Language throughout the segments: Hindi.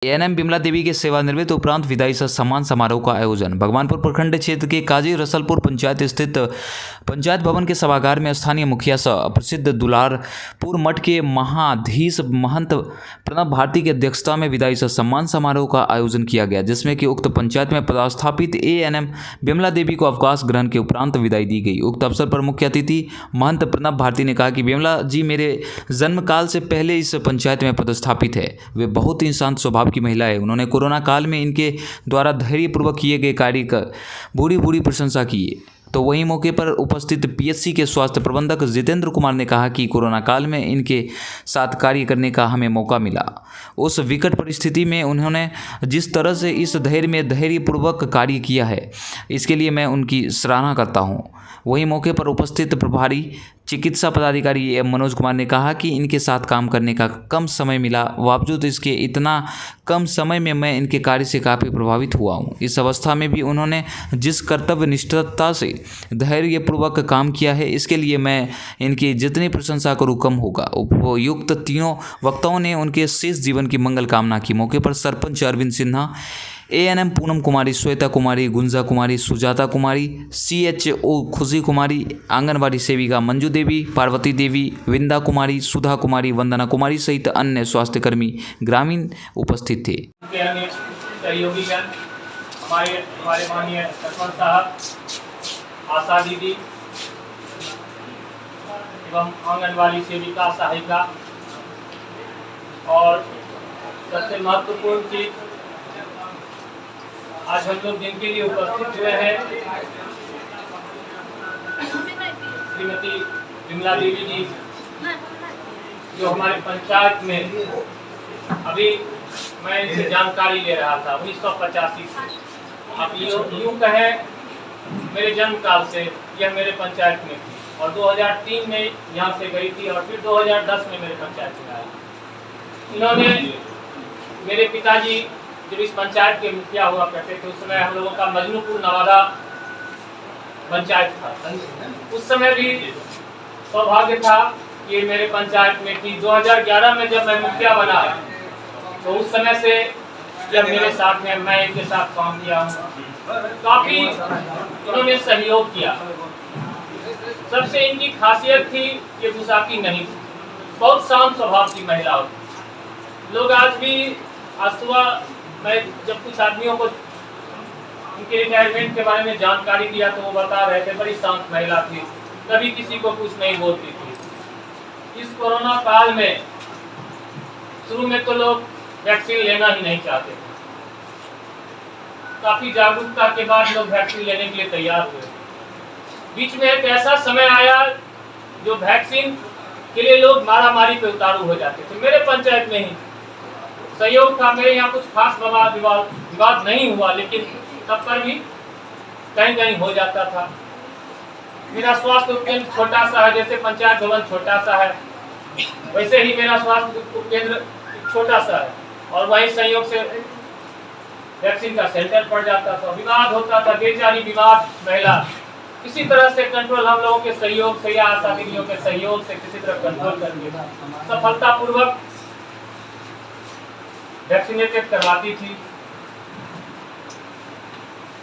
एएनएम बिमला देवी के सेवानिवृत्त उपरांत विदाई सह सम्मान समारोह का आयोजन भगवानपुर प्रखंड क्षेत्र के काजी रसलपुर पंचायत स्थित पंचायत भवन के सभागार में स्थानीय मुखिया सह प्रसिद्ध दुलारपुर मठ के महाधीश महंत प्रणब भारती की अध्यक्षता में विदाई सह सम्मान समारोह का आयोजन किया गया, जिसमें कि उक्त पंचायत में पदस्थापित एएनएम बिमला देवी को अवकाश ग्रहण के उपरांत विदाई दी गई। उक्त अवसर पर मुख्य अतिथि महंत प्रणब भारती ने कहा कि बिमला जी मेरे जन्म काल से पहले इस पंचायत में पदस्थापित है। वे बहुत ही शांत स्वभाव की महिला है। उन्होंने कोरोना काल में इनके द्वारा धैर्यपूर्वक किए गए कार्य का भूरी प्रशंसा की। तो वहीं मौके पर उपस्थित पीएचसी के स्वास्थ्य प्रबंधक जितेंद्र कुमार ने कहा कि कोरोना काल में इनके साथ कार्य करने का हमें मौका मिला। उस विकट परिस्थिति में उन्होंने जिस तरह से इस धैर्यपूर्वक कार्य किया है, इसके लिए मैं उनकी सराहना करता हूं। वहीं मौके पर उपस्थित प्रभारी चिकित्सा पदाधिकारी एम मनोज कुमार ने कहा कि इनके साथ काम करने का कम समय मिला, बावजूद इसके इतना कम समय में मैं इनके कार्य से काफ़ी प्रभावित हुआ हूं। इस अवस्था में भी उन्होंने जिस कर्तव्य निष्ठता से धैर्यपूर्वक काम किया है, इसके लिए मैं इनकी जितनी प्रशंसा करूँ कम होगा। उपयुक्त तीनों वक्ताओं ने उनके शेष जीवन की मंगल कामना की। मौके पर सरपंच अरविंद सिन्हा, एएनएम पूनम कुमारी, श्वेता कुमारी, गुंजा कुमारी, सुजाता कुमारी, सीएचओ खुशी कुमारी, आंगनबाड़ी सेविका मंजू देवी, पार्वती देवी, विंदा कुमारी, सुधा कुमारी, वंदना कुमारी सहित अन्य स्वास्थ्यकर्मी ग्रामीण उपस्थित थे। सहयोगी हमारे माननीय सरपंच साहब, आशा दीदी एवं आंगनबाड़ी सेविका सहायिका, और सबसे महत्वपूर्ण चीज आज हम लोग जिनके लिए उपस्थित हुए हैं, श्रीमती बिमला देवी जी, जो हमारे पंचायत में अभी मैं इनसे जानकारी ले रहा था 1985 से। अब यूँ कहें मेरे जन्म काल से यह मेरे पंचायत में थी और 2003 में यहाँ से गई थी और फिर 2010 में मेरे पंचायत में आई। इन्होंने मेरे पिताजी जब इस पंचायत के मुखिया हुआ करते थे, उस समय हम लोगों का मजनूपुर नवादा पंचायत था। उस समय भी सौभाग्य था कि मेरे पंचायत में थी। 2011 में जब मैं मुखिया बना तो उस समय से जब मेरे साथ में मैं इनके साथ काम किया हूँ, काफी इन्होंने सहयोग किया। सबसे इनकी खासियत थी कि गुस्साखी नहीं थी, बहुत शांत स्वभाव की महिला होती। लोग आज भी सुबह मैं जब कुछ आदमियों को उनके रिटायरमेंट के बारे में जानकारी दिया तो वो बता रहे थे बड़ी शांत महिला थी, कभी किसी को कुछ नहीं बोलती थी। इस कोरोना काल में शुरू में तो लोग वैक्सीन लेना ही नहीं चाहते थे, काफी जागरूकता के बाद लोग वैक्सीन लेने के लिए तैयार हुए। बीच में एक ऐसा समय आया जो वैक्सीन के लिए लोग मारामारी पे उतारू हो जाते थे। मेरे पंचायत में ही सहयोग था, मेरे यहाँ कुछ खास विवाद नहीं हुआ, लेकिन तब पर भी कहीं कहीं हो जाता था। मेरा स्वास्थ्य उपकेंद्र छोटा सा है, जैसे पंचायत भवन छोटा सा है, वैसे ही मेरा स्वास्थ्य उपकेंद्र छोटा सा है और वही सहयोग से वैक्सीन का सेंटर पड़ जाता था। विवाद होता था, बेचारी बीमार महिला, किसी तरह से कंट्रोल हम लोगों के सहयोग से या आशा दीदियों के सहयोग से किसी तरह कंट्रोल करके सफलतापूर्वक वैक्सीनेटेड करवाती थी।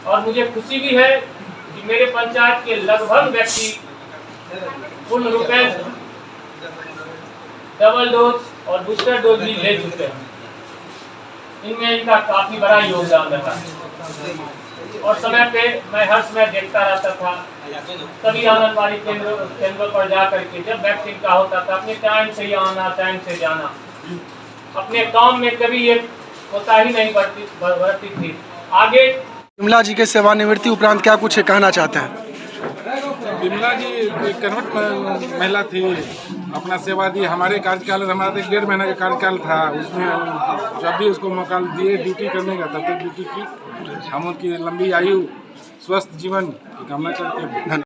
और मुझे खुशी भी है कि मेरे पंचायत के लगभग व्यक्ति पूर्ण रूप में डबल डोज और बूस्टर डोज भी ले चुके हैं। इनमें इनका काफी बड़ा योगदान रहा और समय पे मैं हर समय देखता रहता था। सभी आंगनबाड़ी केंद्रों पर जा करके जब वैक्सीन का होता था, अपने टाइम से ही आना, टाइम से जाना। अपने काम में कभी ये कोताही नहीं बरती थी। आगे बिमला जी के सेवानिवृत्ति उपरांत क्या कुछ कहना चाहते हैं? बिमला जी एक कर्मठ महिला थी, अपना सेवा दी। हमारे कार्यकाल, हमारा 1.5 महीना का कार्यकाल था, उसमें जब भी उसको मौका दिए ड्यूटी करने का तब तक ड्यूटी की। हम उनकी लंबी आयु, स्वस्थ जीवन की कामना करते हैं।